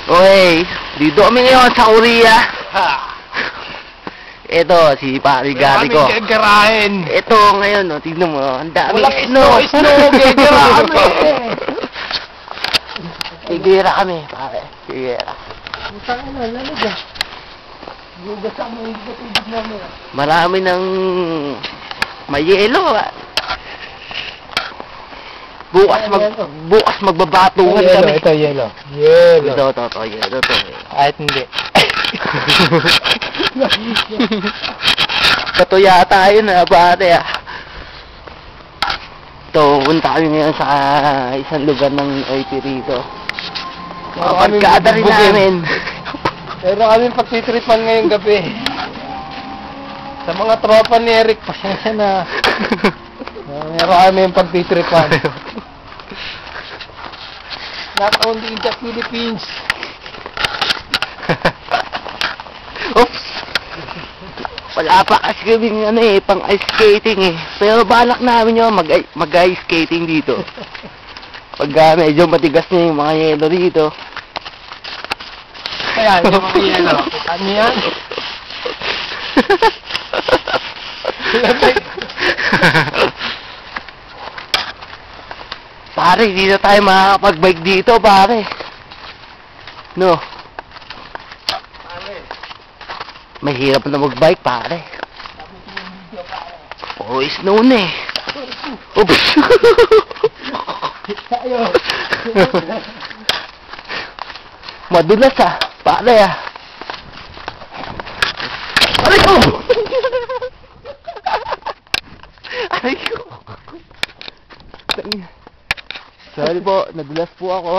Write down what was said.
Okay, dito kami ngayon sa Korea. Ito, si Pari Gary ko. Kami gagarahin. Ito ngayon, no, tignan mo, ang dami. Walang snow, gagara kami. Tigera kami, pare. Tigera. Butang na, lalag ah. Gugasang mo, hindi ka tubig namin. Marami ng mayelo. Bukas magbabatuhan kami. Ito, yelo. Ito, yelo to. Kahit hindi. Ito yata yun, pare. Ito, punta kami ngayon sa isang lugar ng OIT rito. Pagkada rin namin. Pero kami pagtitripan ngayong gabi. Sa mga tropa ni Eric, pasensya na. Meron kami yung pagtitripan. Not only in the Philippines. Oops! Wala pa kasi kaming pang ice skating Pero balak namin yun, mag-ice skating dito. Pagka medyo matigas na yung mga yelo dito. Kaya, yung mga yelo. Ano yan? Pare, hindi na tayo makakapag-bike dito, pare. No? Mahirap na mag-bike, pare. Oh, snow na Oops! Madulas pare Aray ko! Aray ko! Sorry po, nadulas po ako.